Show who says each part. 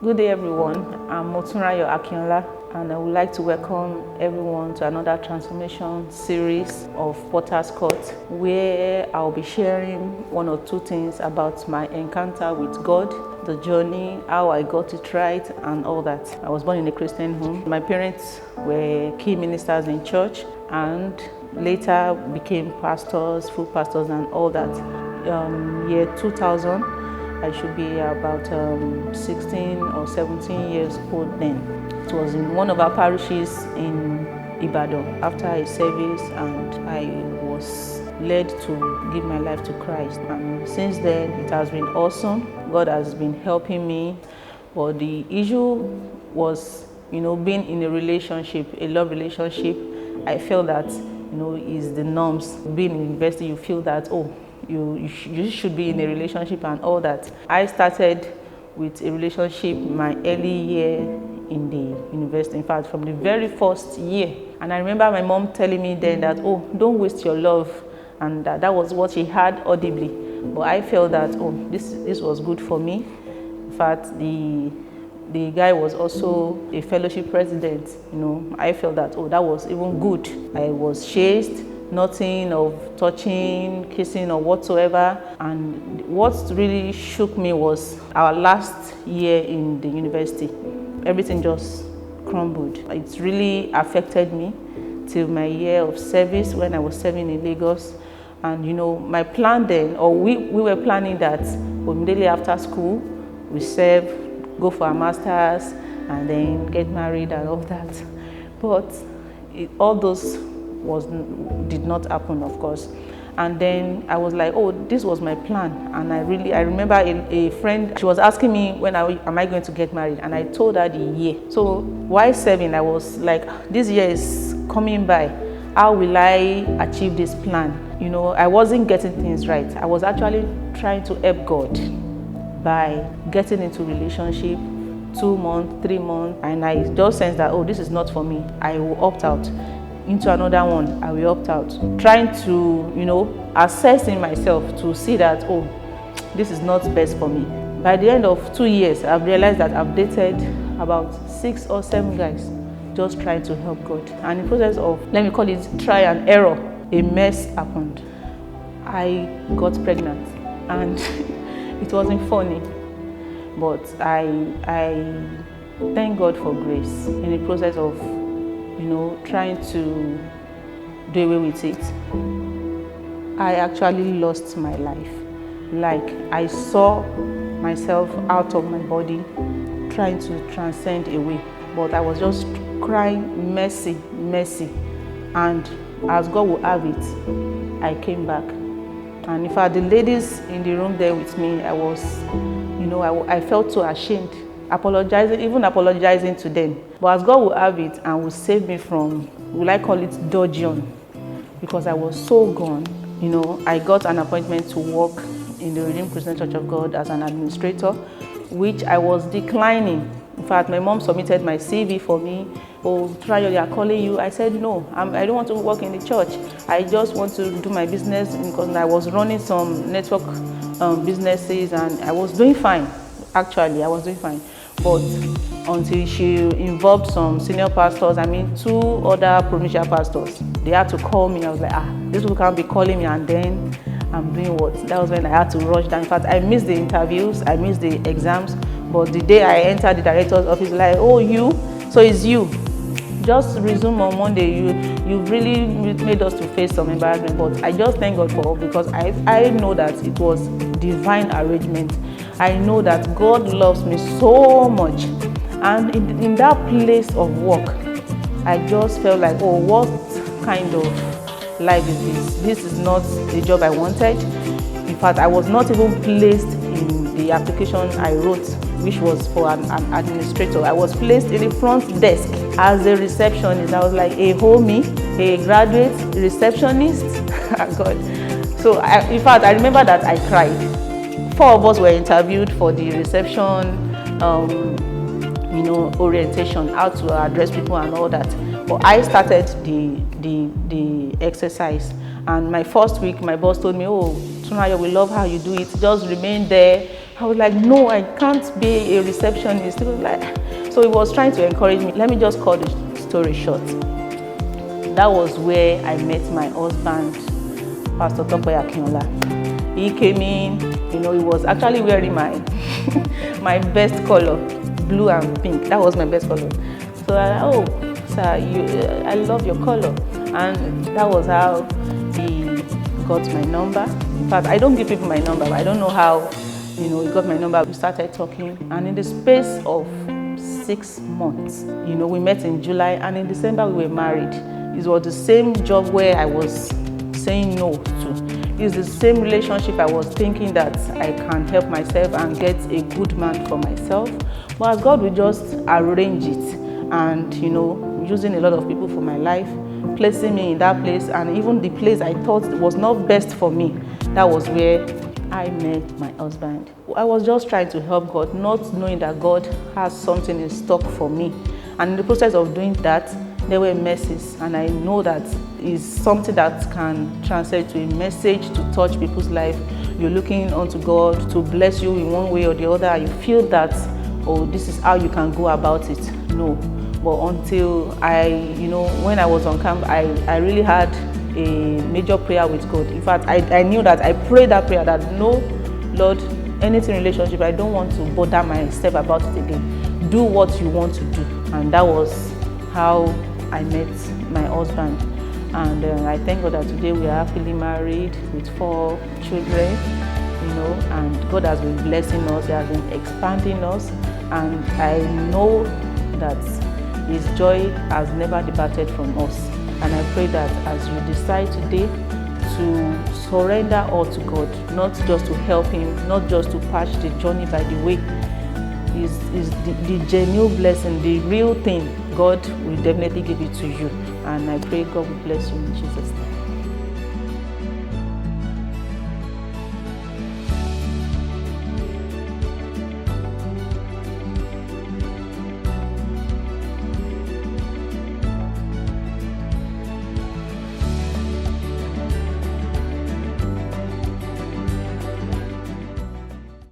Speaker 1: Good day, everyone. I'm Motunrayo Akinola, and I would like to welcome everyone to another transformation series of Potter's Court, where I'll be sharing one or two things about my encounter with God, the journey, how I got it right, and all that. I was born in a Christian home. My parents were key ministers in church and later became pastors, full pastors, and all that. Year 2000. I should be about 16 or 17 years old then. It was in one of our parishes in Ibadan after a service, and I was led to give my life to Christ. And since then, it has been awesome. God has been helping me. But the issue was, being in a relationship, a love relationship. I felt that, is the norms. Being in university, you feel that, you should be in a relationship and all that. I started with a relationship my early year in the university, in fact, from the very first year. And I remember my mom telling me then that, don't waste your love. And that was what she had audibly. But I felt that, this was good for me. In fact, the guy was also a fellowship president. I felt that, that was even good. I was chaste. Nothing of touching, kissing, or whatsoever. And what really shook me was our last year in the university. Everything just crumbled. It really affected me till my year of service when I was serving in Lagos. And my plan then, or we were planning that immediately after school, we serve, go for our masters, and then get married and all that. But all those did not happen, of course. And then I was like, this was my plan. And I remember a friend, she was asking me when am I going to get married, and I told her the year. So while serving, I was like, this year is coming by, how will I achieve this plan? I wasn't getting things right. I was actually trying to help God by getting into relationship 2 months, 3 months, and I just sensed that, this is not for me. I will opt out. Into another one, I will opt out. Trying to, assess in myself to see that, this is not best for me. By the end of 2 years, I've realized that I've dated about 6 or 7 guys, just trying to help God. And in the process of, let me call it try and error, a mess happened. I got pregnant, and it wasn't funny, but I thank God for grace in the process of trying to do away with it. I actually lost my life. Like, I saw myself out of my body, trying to transcend away. But I was just crying, mercy, mercy. And as God will have it, I came back. And in fact, the ladies in the room there with me, I was, I felt so ashamed. Apologizing to them. But as God will have it and will save me from, will I call it dodging, because I was so gone. I got an appointment to work in the Redeemed Christian Church of God as an administrator, which I was declining. In fact, my mom submitted my CV for me. Motunrayo, they are calling you. I said, no, I don't want to work in the church. I just want to do my business, because I was running some network businesses, and I was doing fine. Actually, I was doing fine. But until she involved some senior pastors, 2 other provincial pastors, they had to call me. I was like, these people can't be calling me, and then I'm doing what? That was when I had to rush down. In fact, I missed the interviews, I missed the exams, but the day I entered the director's office, like, you? So it's you. Just resume on Monday. You've really made us to face some embarrassment, but I just thank God for all, because I know that it was divine arrangement. I know that God loves me so much. And in that place of work, I just felt like, what kind of life is this? This is not the job I wanted. In fact, I was not even placed in the application I wrote, which was for an administrator. I was placed in the front desk as a receptionist. I was like a homie, a graduate receptionist. God. So in fact, I remember that I cried. 4 of us were interviewed for the reception, orientation, how to address people and all that. But I started the exercise, and my first week, my boss told me, Motunrayo, we love how you do it. Just remain there. I was like, no, I can't be a receptionist. He was like, so he was trying to encourage me. Let me just cut the story short. That was where I met my husband, Pastor Akinola. He came in, he was actually wearing my my best color, blue and pink. That was my best color. So oh, sir, I love your color. And that was how he got my number. In fact, I don't give people my number, but I don't know how, he got my number. We started talking, and in the space of 6 months, we met in July, and in December we were married. It was the same job where I was saying no to. It's the same relationship I was thinking that I can help myself and get a good man for myself. But God will just arrange it, and using a lot of people for my life, placing me in that place, and even the place I thought was not best for me, that was where I met my husband. I was just trying to help God, not knowing that God has something in stock for me. And in the process of doing that, there were messes, and I know that is something that can translate to a message to touch people's life. You're looking unto God to bless you in one way or the other, and you feel that, oh, this is how you can go about it. No. But until when I was on camp, I really had a major prayer with God. In fact, I knew that I prayed that prayer that, no, Lord, anything relationship, I don't want to bother myself about it again. Do what you want to do. And that was how I met my husband. And I thank God that today we are happily married with 4 children, and God has been blessing us, He has been expanding us, and I know that His joy has never departed from us. And I pray that as you decide today to surrender all to God, not just to help Him, not just to patch the journey by the way, is the genuine blessing, the real thing. God will definitely give it to you. And I pray God will bless you in Jesus' name.